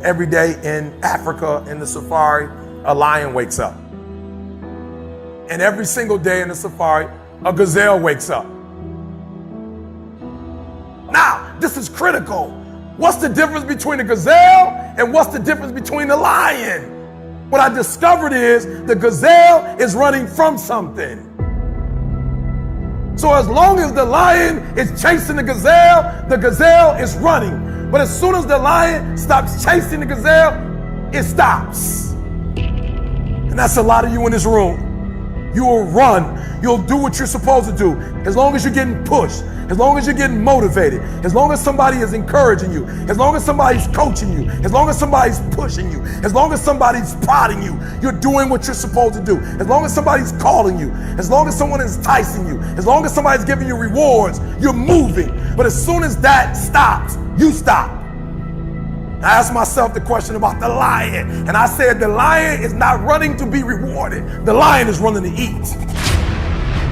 every day in Africa in the safari, a lion wakes up. And every single day in the safari, a gazelle wakes up. Now, this is critical. What's the difference between the gazelle and what's the difference between the lion? What I discovered is the gazelle is running from something. So as long as the lion is chasing the gazelle is running. But as soon as the lion stops chasing the gazelle, it stops. And that's a lot of you in this room. You will run. You'll do what you're supposed to do. As long as you're getting pushed, as long as you're getting motivated, as long as somebody is encouraging you, as long as somebody's coaching you, as long as somebody's pushing you, as long as somebody's prodding you, you're doing what you're supposed to do. As long as somebody's calling you, as long as someone is enticing you, as long as somebody's giving you rewards, you're moving. But as soon as that stops, you stop. I asked myself the question about the lion, and I said the lion is not running to be rewarded. The lion is running to eat.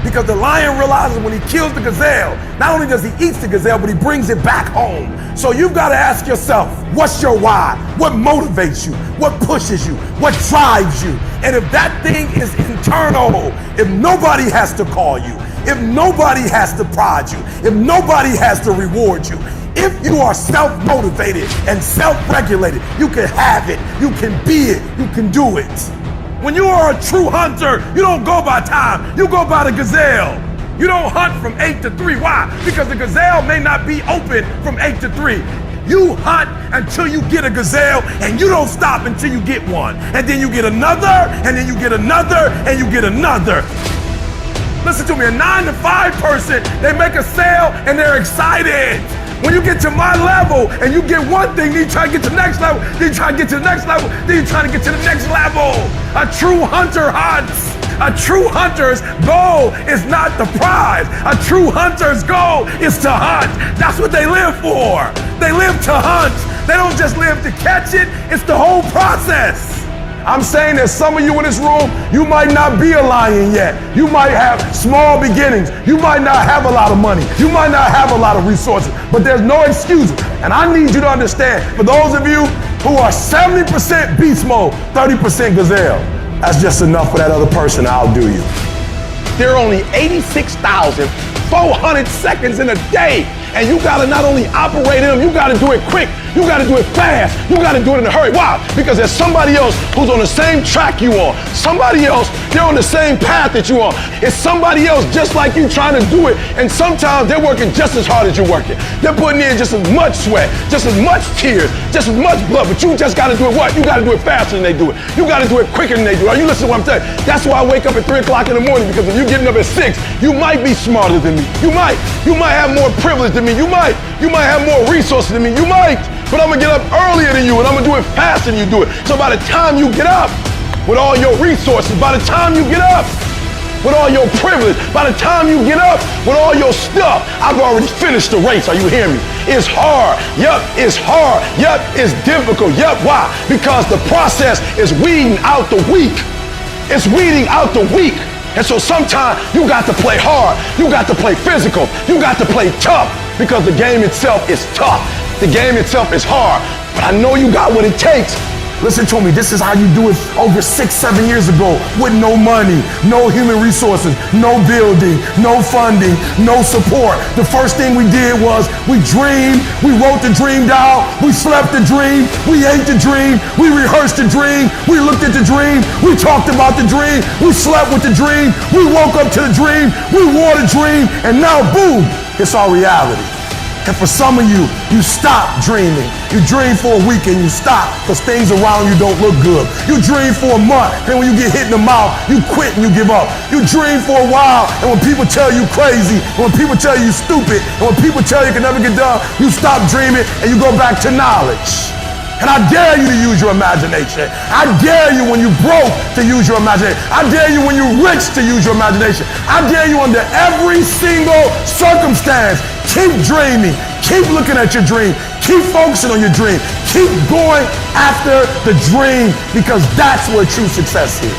Because the lion realizes when he kills the gazelle, not only does he eat the gazelle, but he brings it back home. So you've got to ask yourself, what's your why? What motivates you? What pushes you? What drives you? And if that thing is internal, if nobody has to call you, if nobody has to prod you, if nobody has to reward you, if you are self-motivated and self-regulated, you can have it, you can be it, you can do it. When you are a true hunter, you don't go by time, you go by the gazelle. You don't hunt from 8 to 3. Why? Because the gazelle may not be open from 8 to 3. You hunt until you get a gazelle, and you don't stop until you get one. And then you get another, and then you get another, and you get another. Listen to me, a 9 to 5 person, they make a sale and they're excited. When you get to my level and you get one thing, then you try to get to the next level, then you try to get to the next level, then you try to get to the next level. A true hunter hunts. A true hunter's goal is not the prize. A true hunter's goal is to hunt. That's what they live for. They live to hunt. They don't just live to catch it. It's the whole process. I'm saying that some of you in this room, you might not be a lion yet. You might have small beginnings. You might not have a lot of money. You might not have a lot of resources, but there's no excuse. And I need you to understand, for those of you who are 70% beast mode, 30% gazelle, that's just enough for that other person to outdo you. There are only 86,400 seconds in a day. And you gotta not only operate in them, you gotta do it quick. You gotta do it fast. You gotta do it in a hurry. Why? Because there's somebody else who's on the same track you are. Somebody else, they're on the same path that you are. It's somebody else just like you trying to do it. And sometimes they're working just as hard as you're working. They're putting in just as much sweat, just as much tears, just as much blood. But you just gotta do it what? You gotta do it faster than they do it. You gotta do it quicker than they do it. Are you listening to what I'm saying? That's why I wake up at 3 o'clock in the morning, because if you're getting up at 6, you might be smarter than me. You might have more privilege than me. You might have more resources than me. You might. But I'm gonna get up earlier than you, and I'm gonna do it faster than you do it. So by the time you get up with all your resources, by the time you get up with all your privilege, by the time you get up with all your stuff, I've already finished the race. Are you hearing me? It's hard. Yup, it's hard. Yup, it's difficult. Yup, why? Because the process is weeding out the weak. It's weeding out the weak. And so sometimes you got to play hard. You got to play physical. You got to play tough, because the game itself is tough. The game itself is hard. But I know you got what it takes. Listen to me, this is how you do it over 6, 7 years ago, with no money, no human resources, no building, no funding, no support. The first thing we did was we dreamed, we wrote the dream down, we slept the dream, we ate the dream, we rehearsed the dream, we looked at the dream, we talked about the dream, we slept with the dream, we woke up to the dream, we wore the dream, and now boom, it's our reality. And for some of you, you stop dreaming. You dream for a week and you stop because things around you don't look good. You dream for a month, and when you get hit in the mouth, you quit and you give up. You dream for a while, and when people tell you crazy, and when people tell you stupid, and when people tell you can never get done, you stop dreaming and you go back to knowledge. And I dare you to use your imagination. I dare you when you're broke to use your imagination. I dare you when you're rich to use your imagination. I dare you under every single circumstance. Keep dreaming. Keep looking at your dream. Keep focusing on your dream. Keep going after the dream, because that's where true success is.